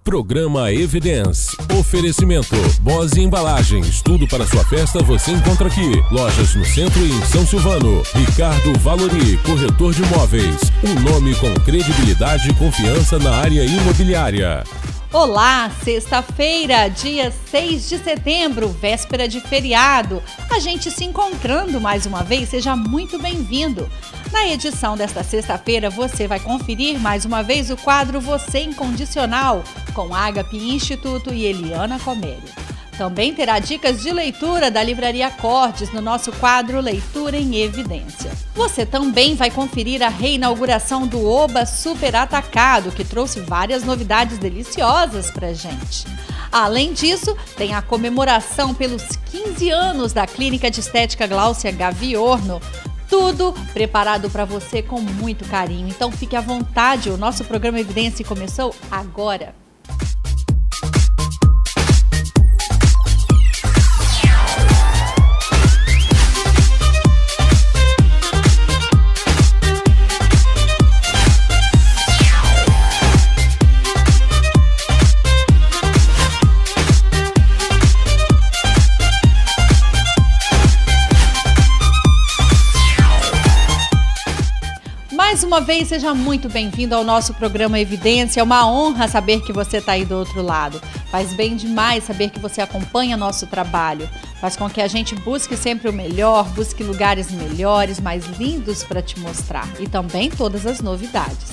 Programa Evidence. Oferecimento. Bose Embalagens. Tudo para sua festa você encontra aqui. Lojas no centro e em São Silvano. Ricardo Valori, corretor de imóveis. Um nome com credibilidade e confiança na área imobiliária. Olá, sexta-feira, dia 6 de setembro, véspera de feriado. A gente se encontrando mais uma vez, seja muito bem-vindo. Na edição desta sexta-feira, você vai conferir mais uma vez o quadro Você Incondicional, com Agape Instituto e Eliana Comério. Também terá dicas de leitura da Livraria Cordes no nosso quadro Leitura em Evidência. Você também vai conferir a reinauguração do Oba Super Atacado, que trouxe várias novidades deliciosas pra gente. Além disso, tem a comemoração pelos 15 anos da Clínica de Estética Gláucia Gaviorno. Tudo preparado para você com muito carinho. Então fique à vontade, o nosso programa Evidência começou agora. Mais uma vez, seja muito bem-vindo ao nosso programa Evidência. É uma honra saber que você está aí do outro lado. Faz bem demais saber que você acompanha nosso trabalho. Faz com que a gente busque sempre o melhor, busque lugares melhores, mais lindos para te mostrar. E também todas as novidades.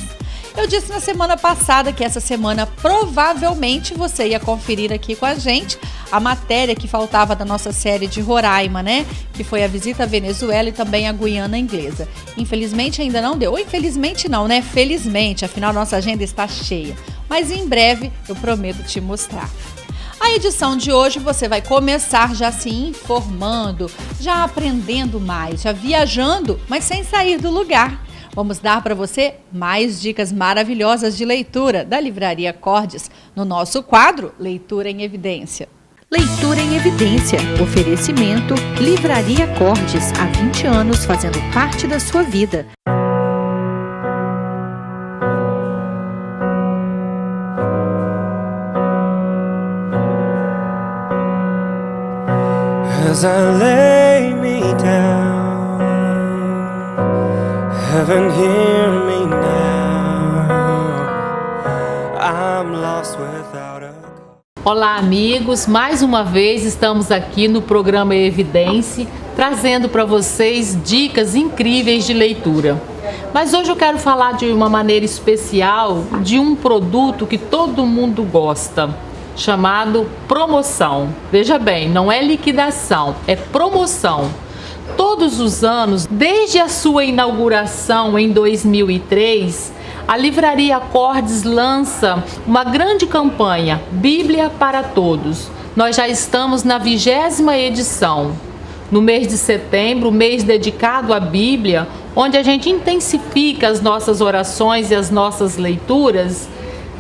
Eu disse na semana passada que essa semana provavelmente você ia conferir aqui com a gente a matéria que faltava da nossa série de Roraima, né? Que foi a visita à Venezuela e também à Guiana Inglesa. Infelizmente ainda não deu. Ou infelizmente não, né? Felizmente, afinal nossa agenda está cheia. Mas em breve eu prometo te mostrar. A edição de hoje você vai começar já se informando, já aprendendo mais, já viajando, mas sem sair do lugar. Vamos dar para você mais dicas maravilhosas de leitura da Livraria Cordes no nosso quadro Leitura em Evidência. Leitura em Evidência. Oferecimento Livraria Cordes. Há 20 anos fazendo parte da sua vida. As I lay me down, heaven hear me now. I'm lost without a... Olá amigos, mais uma vez estamos aqui no programa Evidência, trazendo para vocês dicas incríveis de leitura. Mas hoje eu quero falar de uma maneira especial de um produto que todo mundo gosta, chamado promoção. Veja bem, não é liquidação, é promoção. Todos os anos, desde a sua inauguração em 2003, a Livraria Cordes lança uma grande campanha, Bíblia para Todos. Nós já estamos na 20ª edição. No mês de setembro, mês dedicado à Bíblia, onde a gente intensifica as nossas orações e as nossas leituras,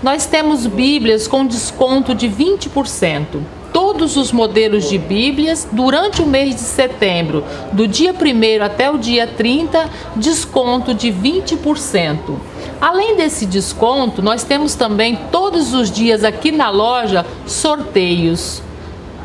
nós temos Bíblias com desconto de 20%. Todos os modelos de Bíblias, durante o mês de setembro, do dia 1º até o dia 30, desconto de 20%. Além desse desconto, nós temos também todos os dias aqui na loja sorteios.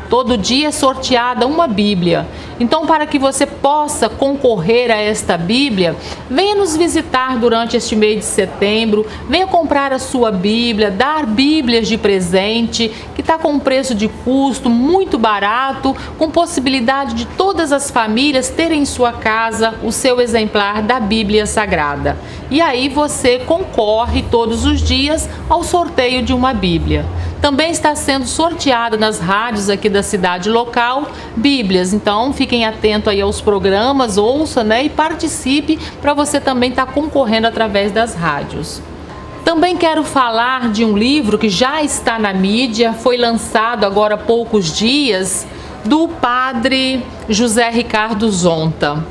Todo dia é sorteada uma Bíblia. Então, para que você possa concorrer a esta Bíblia, venha nos visitar durante este mês de setembro, venha comprar a sua Bíblia, dar Bíblias de presente, que está com um preço de custo muito barato, com possibilidade de todas as famílias terem em sua casa o seu exemplar da Bíblia Sagrada. E aí você concorre todos os dias ao sorteio de uma Bíblia. Também está sendo sorteada nas rádios aqui da cidade local Bíblias, então fiquem atentos aí aos programas, ouça, né, e participe para você também estar concorrendo através das rádios. Também quero falar de um livro que já está na mídia, foi lançado agora há poucos dias, do padre José Ricardo Zonta.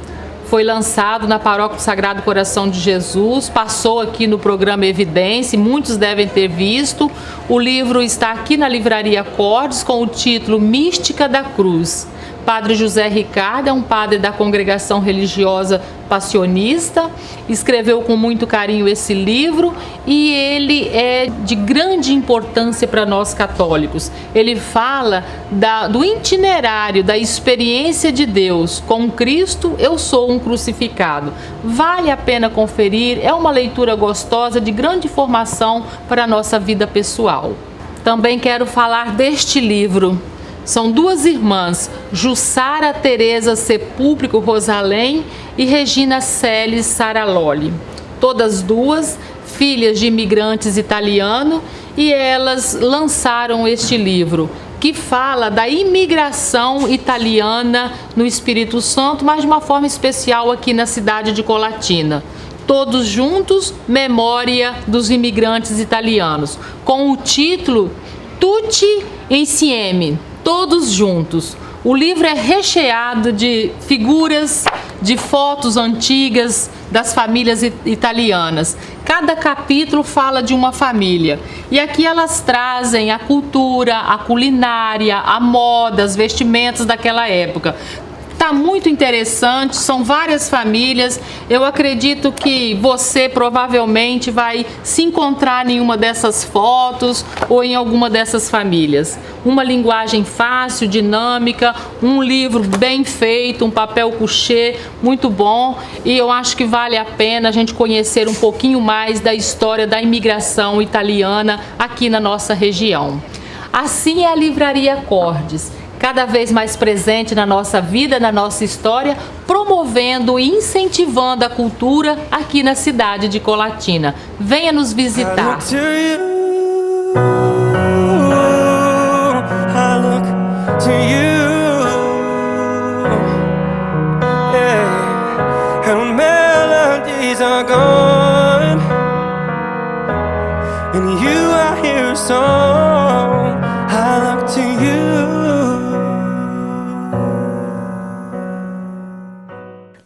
Foi lançado na Paróquia do Sagrado Coração de Jesus, passou aqui no programa Evidência, muitos devem ter visto. O livro está aqui na Livraria Cordes com o título Mística da Cruz. Padre José Ricardo é um padre da congregação religiosa passionista, escreveu com muito carinho esse livro e ele é de grande importância para nós católicos. Ele fala do itinerário, da experiência de Deus. Com Cristo eu sou um crucificado. Vale a pena conferir, é uma leitura gostosa, de grande formação para a nossa vida pessoal. Também quero falar deste livro. São duas irmãs, Jussara Teresa Sepúlveda Rosalém e Regina Celes Saraloli. Todas duas filhas de imigrantes italianos, e elas lançaram este livro, que fala da imigração italiana no Espírito Santo, mas de uma forma especial aqui na cidade de Colatina. Todos juntos, Memória dos Imigrantes Italianos, com o título Tutti Insieme, todos juntos. O livro é recheado de figuras, de fotos antigas das famílias italianas. Cada capítulo fala de uma família. E aqui elas trazem a cultura, a culinária, a moda, as vestimentas daquela época. Está muito interessante, são várias famílias. Eu acredito que você provavelmente vai se encontrar em uma dessas fotos ou em alguma dessas famílias. Uma linguagem fácil, dinâmica, um livro bem feito, um papel couché muito bom, e eu acho que vale a pena a gente conhecer um pouquinho mais da história da imigração italiana aqui na nossa região. Assim é a Livraria Cordes, cada vez mais presente na nossa vida, na nossa história, promovendo e incentivando a cultura aqui na cidade de Colatina. Venha nos visitar.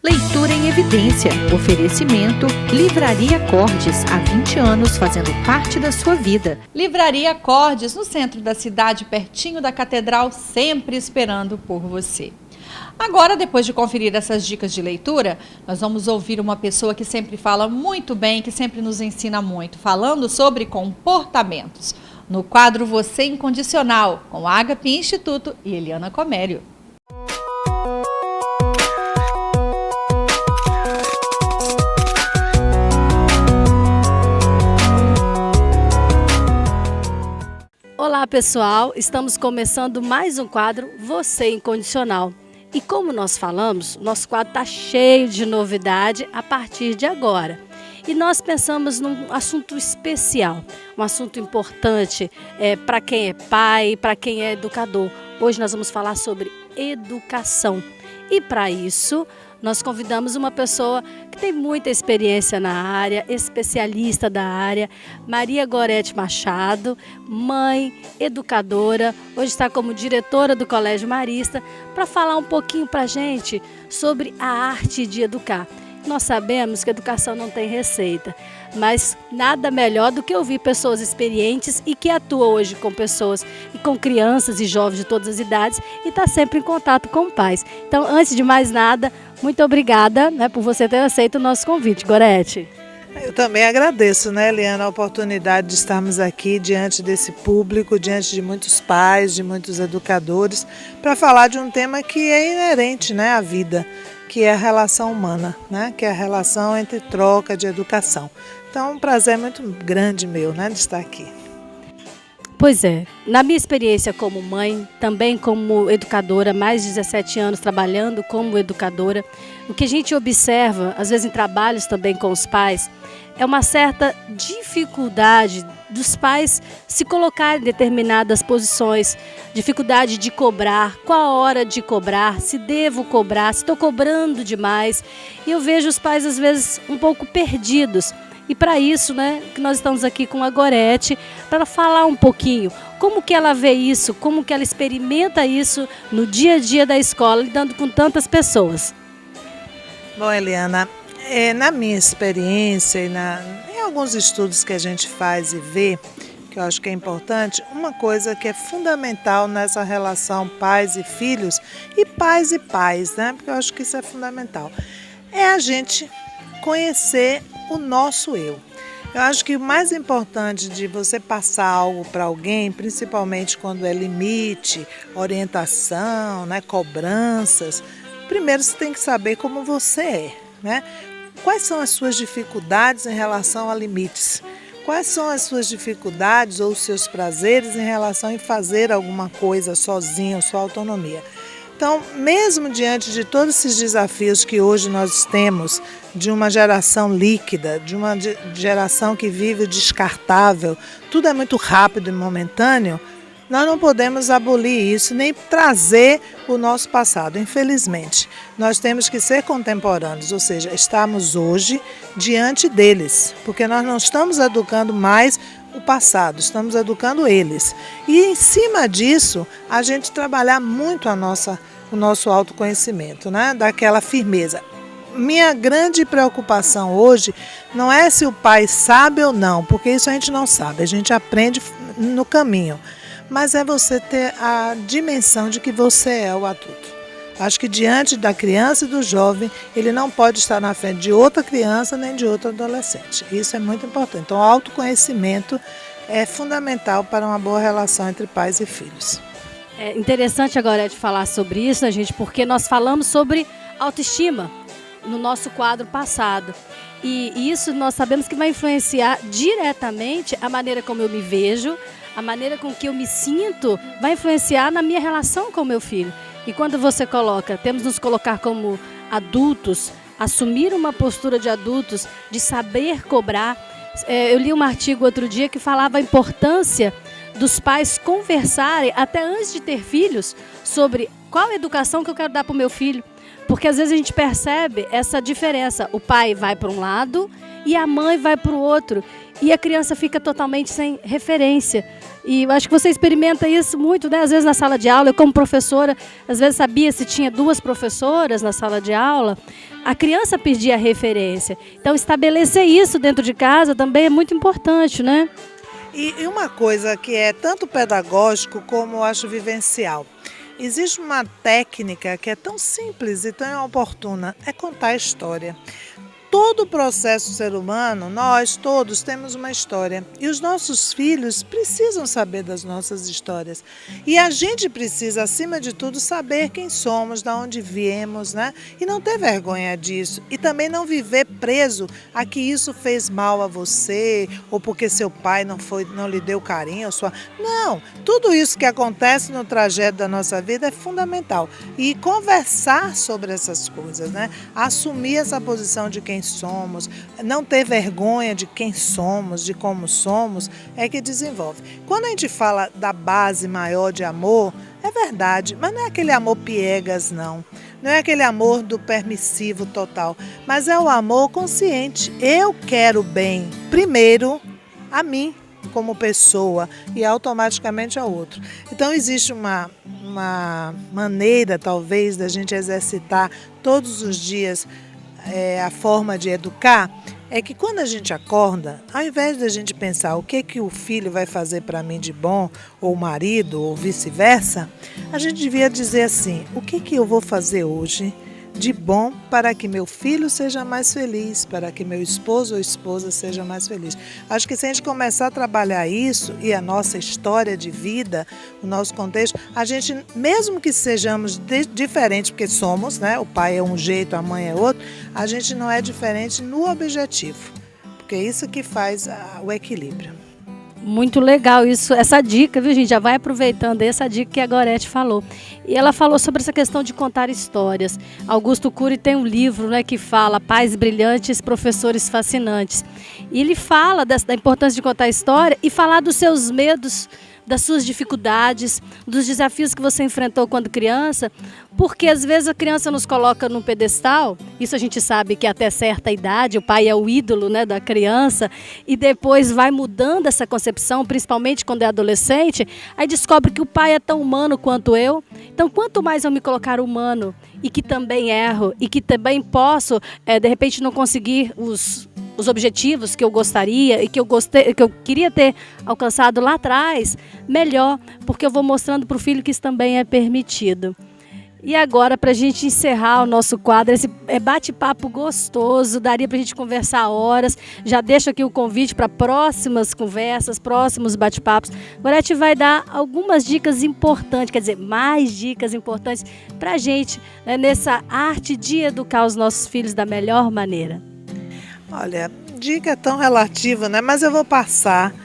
Leitura em Evidência. Oferecimento Livraria Cordes, há 20 anos fazendo parte da sua vida. Livraria Cordes, no centro da cidade, pertinho da catedral, sempre esperando por você. Agora, depois de conferir essas dicas de leitura, nós vamos ouvir uma pessoa que sempre fala muito bem, que sempre nos ensina muito, falando sobre comportamentos, no quadro Você Incondicional, com Agape Instituto e Eliana Comério. Olá pessoal, estamos começando mais um quadro Você Incondicional. E como nós falamos, nosso quadro está cheio de novidade a partir de agora. E nós pensamos num assunto especial, um assunto importante para quem é pai, para quem é educador. Hoje nós vamos falar sobre educação. E para isso, nós convidamos uma pessoa que tem muita experiência na área, especialista da área, Maria Gorete Machado, mãe, educadora, hoje está como diretora do Colégio Marista, para falar um pouquinho para a gente sobre a arte de educar. Nós sabemos que a educação não tem receita, mas nada melhor do que ouvir pessoas experientes e que atuam hoje com pessoas e com crianças e jovens de todas as idades e está sempre em contato com pais. Então, antes de mais nada, muito obrigada, por você ter aceito o nosso convite, Gorete. Eu também agradeço, Eliana, a oportunidade de estarmos aqui diante desse público, diante de muitos pais, de muitos educadores, para falar de um tema que é inerente, à vida, que é a relação humana, que é a relação entre troca de educação. Então, é um prazer muito grande meu, de estar aqui. Pois é, na minha experiência como mãe, também como educadora, mais de 17 anos trabalhando como educadora, o que a gente observa, às vezes em trabalhos também com os pais, é uma certa dificuldade dos pais se colocarem em determinadas posições, dificuldade de cobrar, qual a hora de cobrar, se devo cobrar, se estou cobrando demais. E eu vejo os pais às vezes um pouco perdidos. E para isso, que nós estamos aqui com a Gorete, para falar um pouquinho como que ela vê isso, como que ela experimenta isso no dia a dia da escola, lidando com tantas pessoas. Bom, Eliana, na minha experiência e em alguns estudos que a gente faz e vê, que eu acho que é importante, uma coisa que é fundamental nessa relação pais e filhos, e pais, né? Porque eu acho que isso é fundamental, é a gente conhecer o nosso eu. Eu acho que o mais importante de você passar algo para alguém, principalmente quando é limite, orientação, né, cobranças, primeiro você tem que saber como você é, né? Quais são as suas dificuldades em relação a limites? Quais são as suas dificuldades ou os seus prazeres em relação a fazer alguma coisa sozinho, sua autonomia? Então, mesmo diante de todos esses desafios que hoje nós temos, de uma geração líquida, de uma geração que vive o descartável, tudo é muito rápido e momentâneo, nós não podemos abolir isso, nem trazer o nosso passado. Infelizmente, nós temos que ser contemporâneos, ou seja, estamos hoje diante deles, porque nós não estamos educando mais o passado, estamos educando eles. E em cima disso, a gente trabalhar muito o nosso autoconhecimento, né? Daquela firmeza. Minha grande preocupação hoje não é se o pai sabe ou não, porque isso a gente não sabe, a gente aprende no caminho. Mas é você ter a dimensão de que você é o adulto. Acho que diante da criança e do jovem, ele não pode estar na frente de outra criança nem de outro adolescente. Isso é muito importante. Então, o autoconhecimento é fundamental para uma boa relação entre pais e filhos. É interessante agora de falar sobre isso, né, gente? Porque nós falamos sobre autoestima no nosso quadro passado. E isso nós sabemos que vai influenciar diretamente a maneira como eu me vejo, a maneira com que eu me sinto, vai influenciar na minha relação com o meu filho. E quando você coloca, temos de nos colocar como adultos, assumir uma postura de adultos, de saber cobrar. Eu li um artigo outro dia que falava a importância dos pais conversarem, até antes de ter filhos, sobre qual a educação que eu quero dar para o meu filho. Porque às vezes a gente percebe essa diferença. O pai vai para um lado e a mãe vai para o outro. E a criança fica totalmente sem referência. E eu acho que você experimenta isso muito, né? Às vezes na sala de aula, eu como professora, às vezes sabia se tinha 2 professoras na sala de aula, a criança perdia a referência. Então estabelecer isso dentro de casa também é muito importante, né? E uma coisa que é tanto pedagógico como eu acho vivencial. Existe uma técnica que é tão simples e tão oportuna, é contar a história. Todo o processo do ser humano, nós todos temos uma história. E os nossos filhos precisam saber das nossas histórias. E a gente precisa, acima de tudo, saber quem somos, de onde viemos, né? E não ter vergonha disso. E também não viver preso a que isso fez mal a você, ou porque seu pai não lhe deu carinho. Não, tudo isso que acontece no trajeto da nossa vida é fundamental. E conversar sobre essas coisas, né? Assumir essa posição de quem somos, não ter vergonha de quem somos, de como somos, é que desenvolve. Quando a gente fala da base maior de amor, é verdade, mas não é aquele amor piegas, não. Não é aquele amor do permissivo total, mas é o amor consciente. Eu quero bem, primeiro, a mim como pessoa e automaticamente ao outro. Então existe uma maneira, talvez, da gente exercitar todos os dias a forma de educar, é que quando a gente acorda, ao invés da gente pensar o que o filho vai fazer para mim de bom, ou o marido, ou vice-versa, a gente devia dizer assim, o que eu vou fazer hoje de bom para que meu filho seja mais feliz, para que meu esposo ou esposa seja mais feliz. Acho que se a gente começar a trabalhar isso e a nossa história de vida, o nosso contexto, a gente, mesmo que sejamos diferentes, porque somos, né? O pai é um jeito, a mãe é outro, a gente não é diferente no objetivo, porque é isso que faz o equilíbrio. Muito legal isso, essa dica, viu, gente? Já vai aproveitando essa dica que a Gorete falou. E ela falou sobre essa questão de contar histórias. Augusto Cury tem um livro, né, que fala Pais Brilhantes, Professores Fascinantes. E ele fala da importância de contar história e falar dos seus medos, das suas dificuldades, dos desafios que você enfrentou quando criança, porque às vezes a criança nos coloca num pedestal, isso a gente sabe que até certa idade o pai é o ídolo, né, da criança, e depois vai mudando essa concepção, principalmente quando é adolescente, aí descobre que o pai é tão humano quanto eu. Então quanto mais eu me colocar humano e que também erro e que também posso, de repente não conseguir os objetivos que eu gostaria e que eu queria ter alcançado lá atrás, melhor, porque eu vou mostrando para o filho que isso também é permitido. E agora, para a gente encerrar o nosso quadro, esse bate-papo gostoso, daria para a gente conversar horas. Já deixo aqui o convite para próximas conversas, próximos bate-papos. Gorete vai dar algumas dicas importantes, quer dizer, mais dicas importantes para a gente, né, nessa arte de educar os nossos filhos da melhor maneira. Olha, dica é tão relativa, né? Mas eu vou passar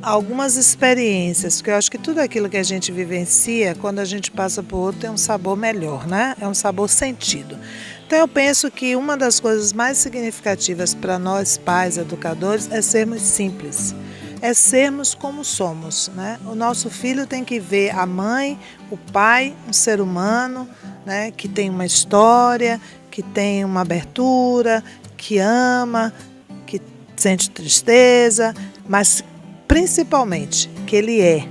algumas experiências, porque eu acho que tudo aquilo que a gente vivencia, quando a gente passa por outro, tem um sabor melhor, né? É um sabor sentido. Então eu penso que uma das coisas mais significativas para nós pais, educadores, é sermos simples. É sermos como somos, né? O nosso filho tem que ver a mãe, o pai, um ser humano, né? Que tem uma história, que tem uma abertura, que ama, que sente tristeza, mas principalmente que ele é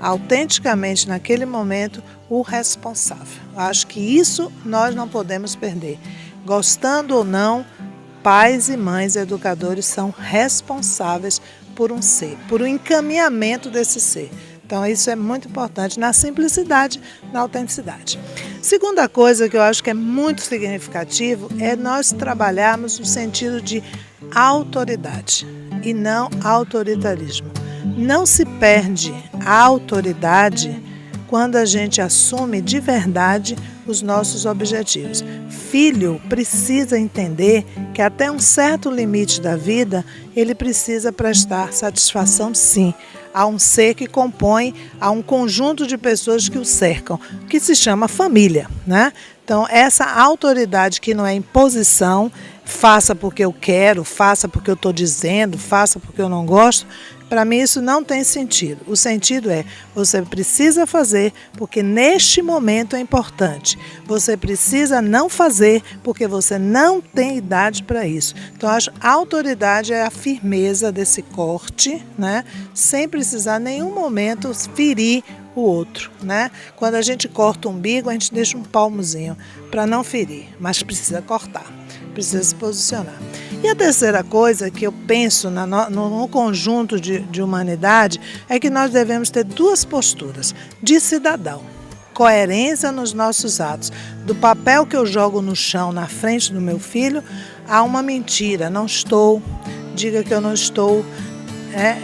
autenticamente naquele momento o responsável. Acho que isso nós não podemos perder. Gostando ou não, pais e mães educadores são responsáveis por um ser, por um encaminhamento desse ser. Então isso é muito importante na simplicidade, na autenticidade. Segunda coisa que eu acho que é muito significativo é nós trabalharmos no sentido de autoridade e não autoritarismo. Não se perde a autoridade quando a gente assume de verdade os nossos objetivos. Filho precisa entender que até um certo limite da vida, ele precisa prestar satisfação, sim, a um ser que compõe, a um conjunto de pessoas que o cercam, que se chama família, né? Então, essa autoridade que não é imposição, faça porque eu quero, faça porque eu estou dizendo, faça porque eu não gosto, para mim isso não tem sentido. O sentido é, você precisa fazer porque neste momento é importante. Você precisa não fazer porque você não tem idade para isso. Então, acho que a autoridade é a firmeza desse corte, né? Sem precisar em nenhum momento ferir o outro, né? Quando a gente corta o umbigo, a gente deixa um palmozinho para não ferir, mas precisa cortar, precisa se posicionar. E a terceira coisa que eu penso no conjunto de humanidade é que nós devemos ter duas posturas de cidadão. Coerência nos nossos atos. Do papel que eu jogo no chão na frente do meu filho, há uma mentira, não estou, diga que eu não estou.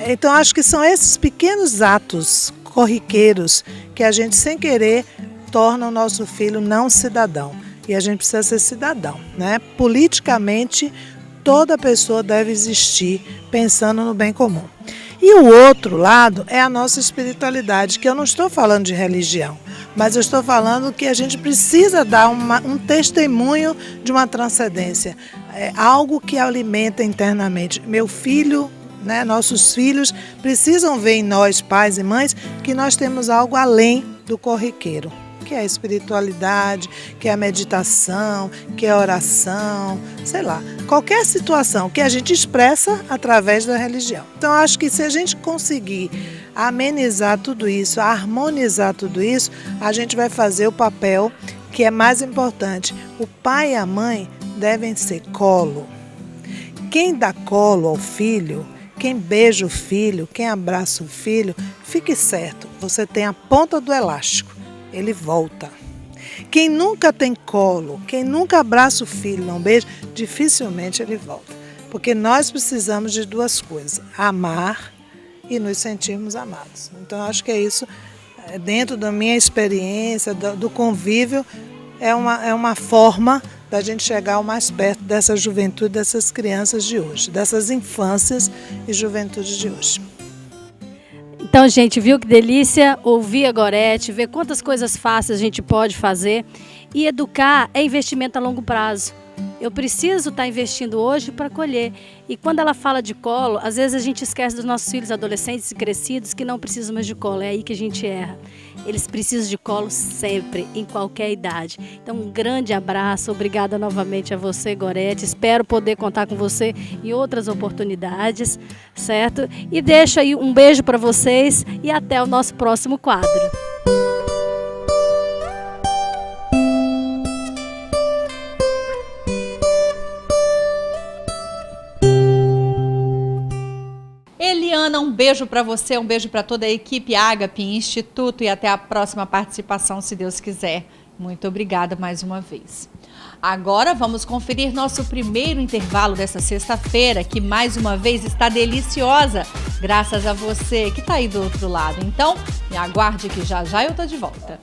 Então acho que são esses pequenos atos corriqueiros que a gente sem querer torna o nosso filho não cidadão. E a gente precisa ser cidadão, né? Politicamente, toda pessoa deve existir pensando no bem comum. E o outro lado é a nossa espiritualidade, que eu não estou falando de religião, mas eu estou falando que a gente precisa dar um testemunho de uma transcendência, algo que alimenta internamente. Meu filho, né, nossos filhos precisam ver em nós, pais e mães, que nós temos algo além do corriqueiro, que é a espiritualidade, que é a meditação, que é a oração, sei lá, qualquer situação que a gente expressa através da religião. Então, acho que se a gente conseguir amenizar tudo isso, harmonizar tudo isso, a gente vai fazer o papel que é mais importante. O pai e a mãe devem ser colo. Quem dá colo ao filho, quem beija o filho, quem abraça o filho, fique certo, você tem a ponta do elástico. Ele volta. Quem nunca tem colo, quem nunca abraça o filho, não beija, dificilmente ele volta. Porque nós precisamos de duas coisas, amar e nos sentirmos amados. Então, acho que é isso, dentro da minha experiência, do convívio, é uma forma da gente chegar o mais perto dessa juventude, dessas crianças de hoje, dessas infâncias e juventudes de hoje. Então, gente, viu que delícia ouvir a Gorete, ver quantas coisas fáceis a gente pode fazer. E educar é investimento a longo prazo. Eu preciso estar investindo hoje para colher. E quando ela fala de colo, às vezes a gente esquece dos nossos filhos adolescentes e crescidos que não precisam mais de colo. É aí que a gente erra. Eles precisam de colo sempre, em qualquer idade. Então, um grande abraço. Obrigada novamente a você, Gorete. Espero poder contar com você em outras oportunidades, certo? E deixo aí um beijo para vocês e até o nosso próximo quadro. beijo para você, um beijo para toda a equipe Ágape Instituto e até a próxima participação, se Deus quiser. Muito obrigada mais uma vez. Agora vamos conferir nosso primeiro intervalo dessa sexta-feira, que mais uma vez está deliciosa, graças a você que está aí do outro lado. Então, me aguarde que já já eu estou de volta.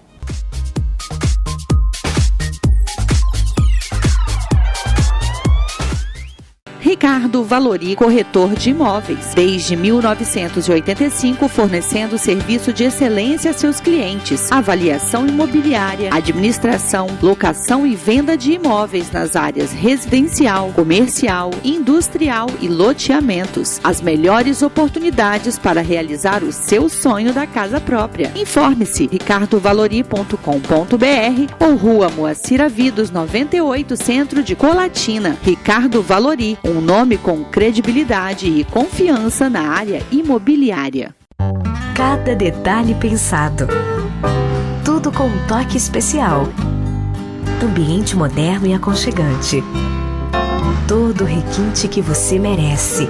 Ricardo Valori, corretor de imóveis. Desde 1985, fornecendo serviço de excelência a seus clientes. Avaliação imobiliária, administração, locação e venda de imóveis nas áreas residencial, comercial, industrial e loteamentos. As melhores oportunidades para realizar o seu sonho da casa própria. Informe-se ricardovalori.com.br ou Rua Moacir Avidos 98, Centro de Colatina. Ricardo Valori, um nome com credibilidade e confiança na área imobiliária. Cada detalhe pensado. Tudo com um toque especial. Ambiente moderno e aconchegante. Todo o requinte que você merece.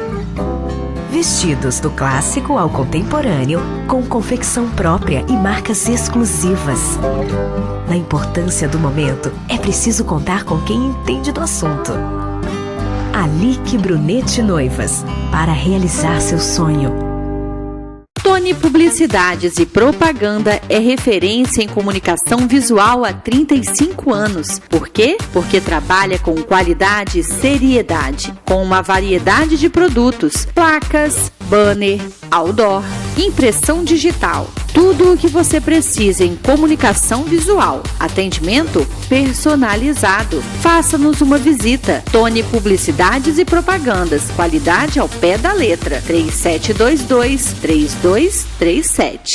Vestidos do clássico ao contemporâneo, com confecção própria e marcas exclusivas. Na importância do momento, é preciso contar com quem entende do assunto. Alique Brunetti Noivas, para realizar seu sonho. Tony Publicidades e Propaganda é referência em comunicação visual há 35 anos. Por quê? Porque trabalha com qualidade e seriedade, com uma variedade de produtos, placas, banner, outdoor, impressão digital. Tudo o que você precisa em comunicação visual. Atendimento personalizado. Faça-nos uma visita. Tony Publicidades e Propagandas. Qualidade ao pé da letra. 3722-3237.